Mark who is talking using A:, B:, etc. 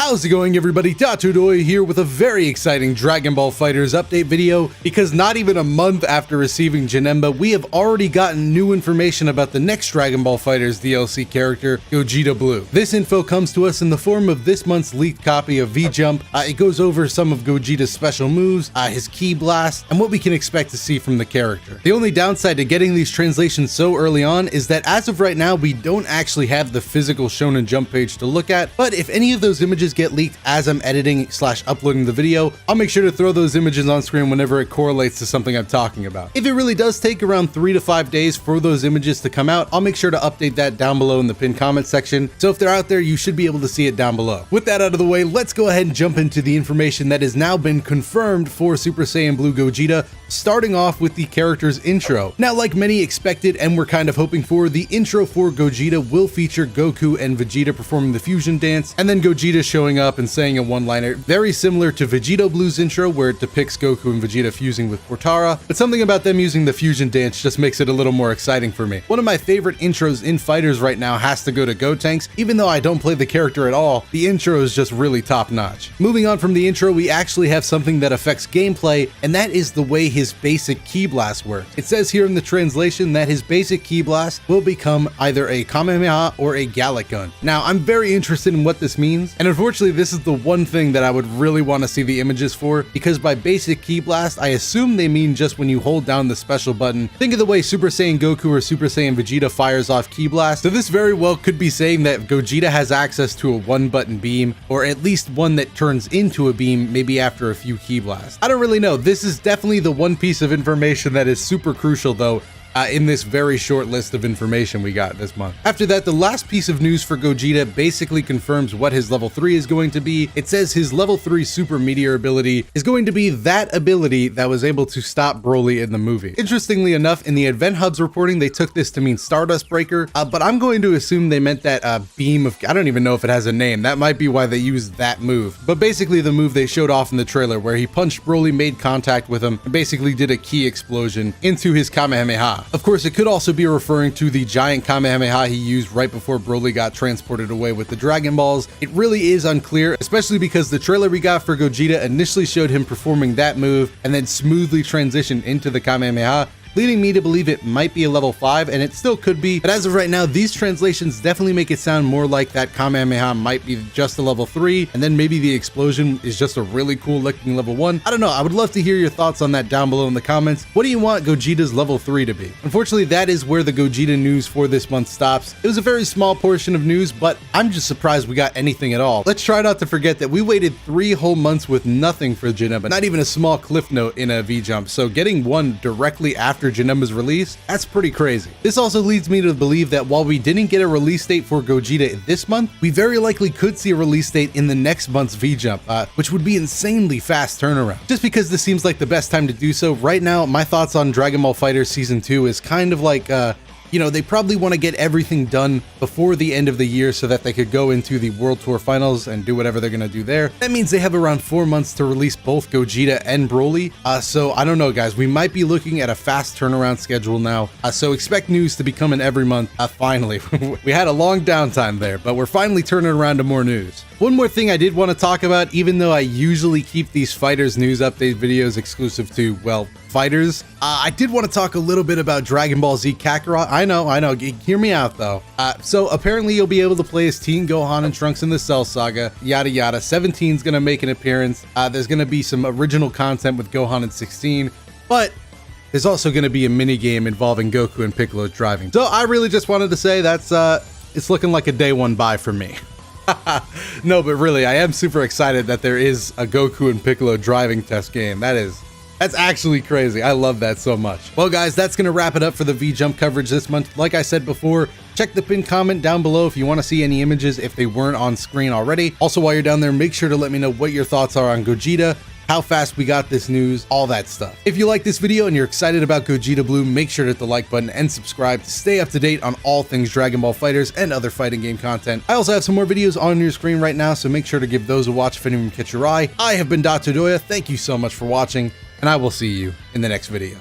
A: How's it going, everybody? Datudoy here with a very exciting Dragon Ball FighterZ update video, because not even a month after receiving Janemba, we have already gotten new information about the next Dragon Ball FighterZ DLC character, Gogeta Blue. This info comes to us in the form of this month's leaked copy of V-Jump. It goes over some of Gogeta's special moves, his Ki Blast, and what we can expect to see from the character. The only downside to getting these translations so early on is that as of right now, we don't actually have the physical Shonen Jump page to look at, but if any of those images get leaked as I'm editing / uploading the video, I'll make sure to throw those images on screen whenever it correlates to something I'm talking about. If it really does take around 3 to 5 days for those images to come out, I'll make sure to update that down below in the pinned comment section. So if they're out there, you should be able to see it down below. With that out of the way, let's go ahead and jump into the information that has now been confirmed for Super Saiyan Blue Gogeta, starting off with the character's intro. Now, like many expected and we're kind of hoping for, the intro for Gogeta will feature Goku and Vegeta performing the fusion dance, and then Gogeta showing up and saying a one-liner very similar to Vegeta Blue's intro, where it depicts Goku and Vegeta fusing with Portara, but something about them using the fusion dance just makes it a little more exciting for me. One of my favorite intros in FighterZ right now has to go to Gotenks. Even though I don't play the character at all, the intro is just really top-notch. Moving on from the intro, we actually have something that affects gameplay, and that is the way his basic Ki Blast works. It says here in the translation that his basic Ki Blast will become either a Kamehameha or a Gallic Gun. Now, I'm very interested in what this means, and unfortunately this is the one thing that I would really want to see the images for, because by basic Ki Blast, I assume they mean just when you hold down the special button. Think of the way Super Saiyan Goku or Super Saiyan Vegeta fires off Ki Blast. So this very well could be saying that Gogeta has access to a one-button beam, or at least one that turns into a beam maybe after a few Ki Blasts. I don't really know. This is definitely the one piece of information that is super crucial though, in this very short list of information we got this month. After that, the last piece of news for Gogeta basically confirms what his level 3 is going to be. It says his level 3 Super Meteor ability is going to be that ability that was able to stop Broly in the movie. Interestingly enough, in the Event Hub's reporting, they took this to mean Stardust Breaker, but I'm going to assume they meant that beam of, I don't even know if it has a name. That might be why they used that move. But basically the move they showed off in the trailer where he punched Broly, made contact with him, and basically did a Ki explosion into his Kamehameha. Of course, it could also be referring to the giant Kamehameha he used right before Broly got transported away with the Dragon Balls. It really is unclear, especially because the trailer we got for Gogeta initially showed him performing that move and then smoothly transitioned into the Kamehameha, leading me to believe it might be a level 5, and it still could be, but as of right now, these translations definitely make it sound more like that Kamehameha might be just a level 3, and then maybe the explosion is just a really cool looking level 1. I don't know, I would love to hear your thoughts on that down below in the comments. What do you want Gogeta's level 3 to be? Unfortunately, that is where the Gogeta news for this month stops. It was a very small portion of news, but I'm just surprised we got anything at all. Let's try not to forget that we waited 3 whole months with nothing for Janemba, not even a small cliff note in a V-Jump, so getting one directly after Janemba's release, that's pretty crazy. This also leads me to believe that while we didn't get a release date for Gogeta this month, we very likely could see a release date in the next month's V-Jump, which would be insanely fast turnaround. Just because this seems like the best time to do so, right now my thoughts on Dragon Ball FighterZ Season 2 is kind of like, you know, they probably want to get everything done before the end of the year so that they could go into the World Tour Finals and do whatever they're going to do there. That means they have around 4 months to release both Gogeta and Broly. So I don't know, guys. We might be looking at a fast turnaround schedule now. So expect news to be coming every month. Finally, we had a long downtime there, but we're finally turning around to more news. One more thing I did want to talk about, even though I usually keep these FighterZ news update videos exclusive to, well, FighterZ, I did want to talk a little bit about Dragon Ball Z Kakarot. I know, hear me out though. So apparently you'll be able to play as Teen Gohan and Trunks in the Cell Saga, yada yada. 17's gonna make an appearance. There's gonna be some original content with Gohan and 16, but there's also gonna be a mini game involving Goku and Piccolo driving. So I really just wanted to say that's, it's looking like a day one buy for me. No, but really, I am super excited that there is a Goku and Piccolo driving test game. That's actually crazy. I love that so much. Well, guys, that's going to wrap it up for the V-Jump coverage this month. Like I said before, check the pinned comment down below if you want to see any images if they weren't on screen already. Also, while you're down there, make sure to let me know what your thoughts are on Gogeta, how fast we got this news, all that stuff. If you like this video and you're excited about Gogeta Blue, make sure to hit the like button and subscribe to stay up to date on all things Dragon Ball FighterZ and other fighting game content. I also have some more videos on your screen right now, so make sure to give those a watch if any of them catch your eye. I have been Datudoya. Thank you so much for watching, and I will see you in the next video.